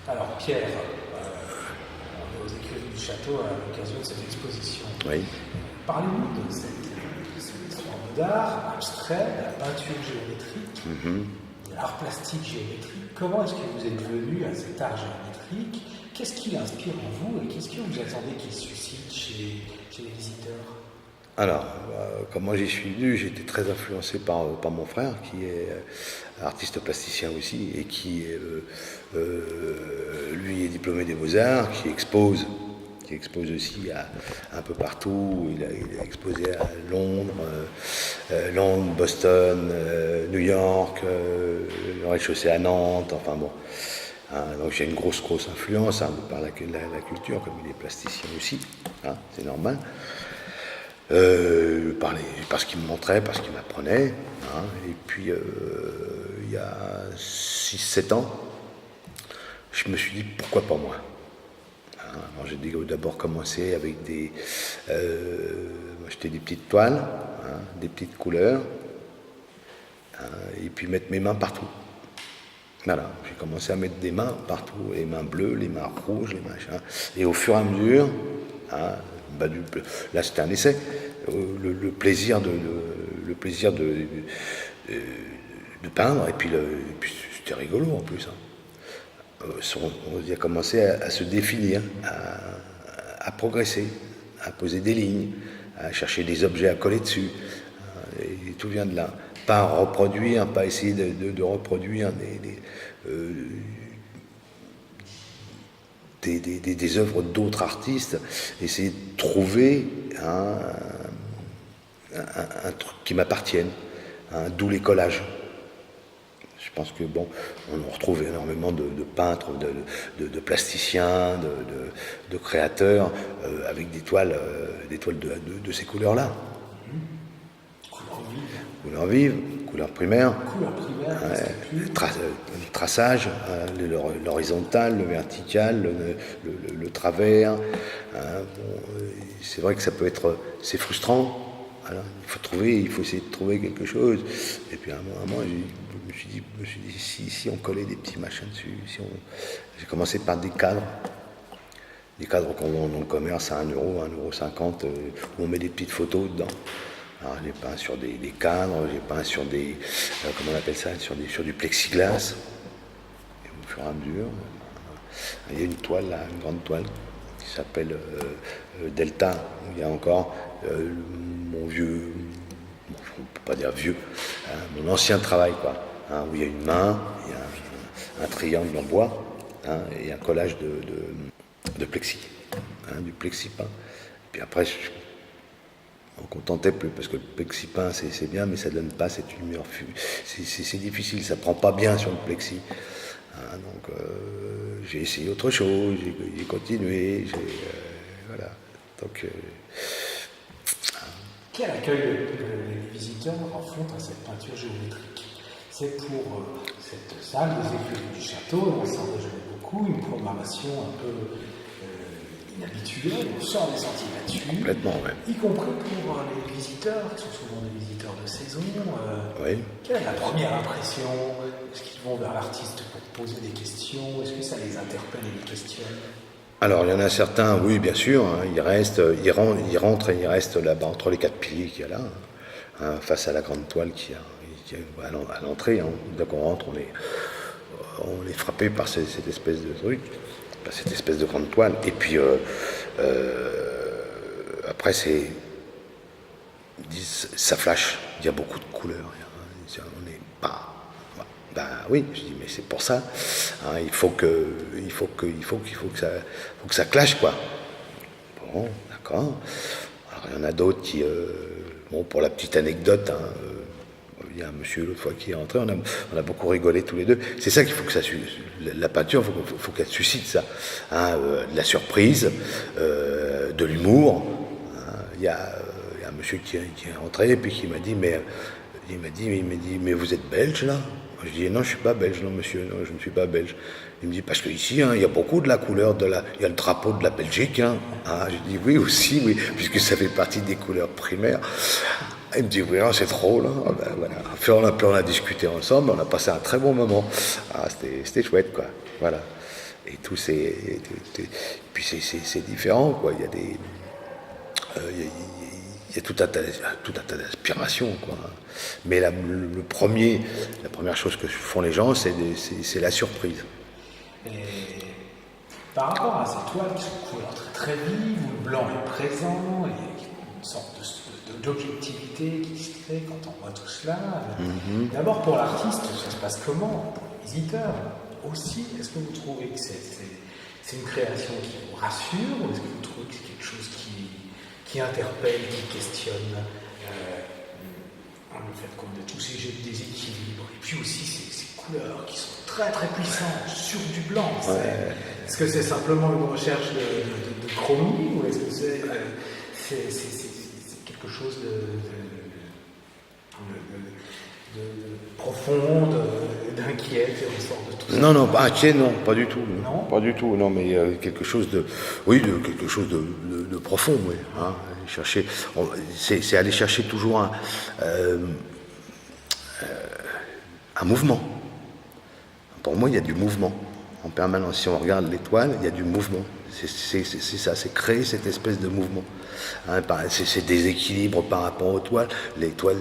Alors Pierre, on est aux Écuries du Château à l'occasion de cette exposition. Oui. Parlez-nous de cette forme d'art abstrait, de la peinture géométrique, de l'art plastique géométrique. Comment est-ce que vous êtes venu à cet art géométrique? Qu'est-ce qui l'inspire en vous et qu'est-ce que vous attendez qu'il suscite chez les visiteurs? Alors, comment j'y suis venu, j'ai été très influencé par mon frère, qui est artiste plasticien aussi, et qui, lui, est diplômé des Beaux-Arts, qui expose aussi un peu partout. Il a exposé à Londres, Boston, New York, le rez-de-chaussée à Nantes, enfin bon. Donc j'ai une grosse influence par la culture, comme il est plasticien aussi, c'est normal. Parce qu'il me montrait, parce qu'il m'apprenait. Et puis, il y a 6-7 ans, je me suis dit, pourquoi pas moi? Alors, j'ai d'abord commencé avec acheter des petites toiles, des petites couleurs, et puis mettre mes mains partout. Voilà, j'ai commencé à mettre des mains partout, les mains bleues, les mains rouges, les machins. Et au fur et à mesure, là c'était un essai, le plaisir de peindre, et puis c'était rigolo en plus. On a commencé à se définir, à progresser, à poser des lignes, à chercher des objets à coller dessus. Et tout vient de là. Pas reproduire, pas essayer de reproduire des œuvres d'autres artistes, essayer de trouver un truc qui m'appartienne, d'où les collages. Je pense que bon, on retrouve énormément de peintres, de plasticiens, de créateurs avec des toiles de ces couleurs-là. Couleurs vives, couleurs primaires, traçage, l'horizontal, le vertical, le travers. C'est vrai que c'est frustrant. Alors, il faut essayer de trouver quelque chose. Et puis à un moment, je me suis dit si on collait des petits machins dessus, j'ai commencé par des cadres qu'on vend dans le commerce à 1 euro, 1,50 €, où on met des petites photos dedans. Alors, j'ai peint sur des cadres, j'ai peint sur des, comment on appelle ça, sur du plexiglas. Et au fur et à mesure, il y a une toile là, une grande toile, qui s'appelle Delta, où il y a encore mon vieux, bon, on ne peut pas dire vieux, mon ancien travail, quoi, où il y a une main, il y a un triangle en bois, et un collage de plexi, du plexi peint. Puis après, on ne contentait plus, parce que le plexi peint c'est bien, mais ça ne donne pas cette lumière. C'est difficile, ça ne prend pas bien sur le plexi. Donc j'ai essayé autre chose, j'ai continué, voilà. Donc, quel accueil les visiteurs en font à cette peinture géométrique? C'est pour cette salle des Écuries du Château, on s'en réjouit beaucoup, une programmation un peu inhabituelle, on sort des sentiers battus, complètement, ouais. Y compris pour les visiteurs, qui sont souvent des visiteurs de saison. Oui. Quelle est la première impression? Est-ce qu'ils vont vers l'artiste pour poser des questions? Est-ce que ça les interpelle et les questionne? Alors, il y en a certains, oui, bien sûr, ils rentrent et ils restent là-bas, entre les 4 piliers qu'il y a là, face à la grande toile qui est à l'entrée. Dès qu'on rentre, on est frappé par cette espèce de truc, par cette espèce de grande toile. Et puis, après, ça flash, il y a beaucoup de couleurs. On n'est pas... Ben oui, je dis, mais c'est pour ça. Il faut que ça clash, quoi. Bon, d'accord. Alors, il y en a d'autres qui... bon, pour la petite anecdote, il y a un monsieur l'autre fois qui est rentré, on a beaucoup rigolé tous les deux. C'est ça qu'il faut que ça... La peinture, il faut qu'elle suscite ça. De la surprise, de l'humour. Il y a un monsieur qui est rentré et puis qui m'a dit, mais vous êtes belge, là? Je dis, non, je ne suis pas belge, non, monsieur, non, je ne suis pas belge. Il me dit, parce qu'ici, il y a beaucoup de la couleur, il y a le drapeau de la Belgique. Je dis, oui, aussi, oui, puisque ça fait partie des couleurs primaires. Il me dit, oui, c'est drôle. Ben, voilà. On a discuté ensemble, on a passé un très bon moment. C'était chouette, quoi. Voilà. et tout puis c'est différent, quoi. Il y a des il y a tout un tas d'aspirations, quoi. Mais la première chose que font les gens, c'est la surprise. Et par rapport à ces toiles qui sont de couleurs très très vives, où le blanc est présent, il y a une sorte d'objectivité qui se crée quand on voit tout cela. D'abord pour l'artiste, ça se passe comment? Pour le visiteur aussi, est-ce que vous trouvez que c'est une création qui vous rassure, ou est-ce que vous trouvez que c'est quelque chose qui interpelle, qui questionne le fait qu'on a tous ces déséquilibres, et puis aussi ces couleurs qui sont très très puissantes sur du blanc. Ouais. Est-ce que c'est simplement une recherche de chromie, ou est-ce que c'est quelque chose de profond, d'inquiet qui ressort de tout ça? Non, pas inquiet, non, pas du tout. Non. Pas du tout, non, mais quelque chose de profond, oui. Hein, c'est aller chercher toujours un mouvement. Pour moi, il y a du mouvement en permanence. Si on regarde l'étoile, il y a du mouvement. C'est ça, c'est créer cette espèce de mouvement. Hein, c'est des équilibres par rapport aux toiles. Les toiles,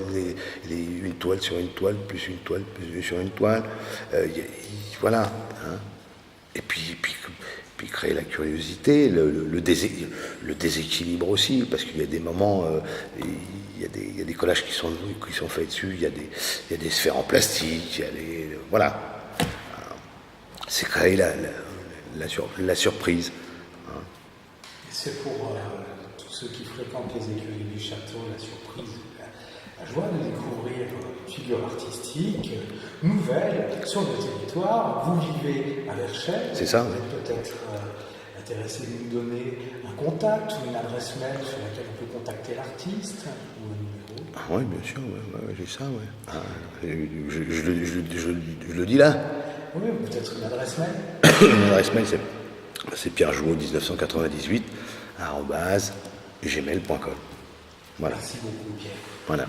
une toile sur une toile, plus une toile, plus sur une toile. Voilà. Hein. Et puis créer la curiosité, le déséquilibre aussi, parce qu'il y a des moments, il y a des collages qui sont faits dessus, il y a des sphères en plastique, voilà. C'est créer la surprise. Hein. C'est pour tous ceux qui fréquentent les écuries du château, la surprise, la joie de découvrir une figure artistique nouvelle sur le territoire. Vous vivez à Verchères. C'est ça. Vous êtes peut-être intéressé de nous donner un contact ou une adresse mail sur laquelle on peut contacter l'artiste, ou un numéro. Ah oui, bien sûr, ouais, j'ai ça, ouais. Ah, je le dis là. Oui, peut-être une adresse mail. Mon adresse mail, c'est pierrejouot1998 @gmail.com. Voilà. Merci beaucoup, Pierre. Voilà.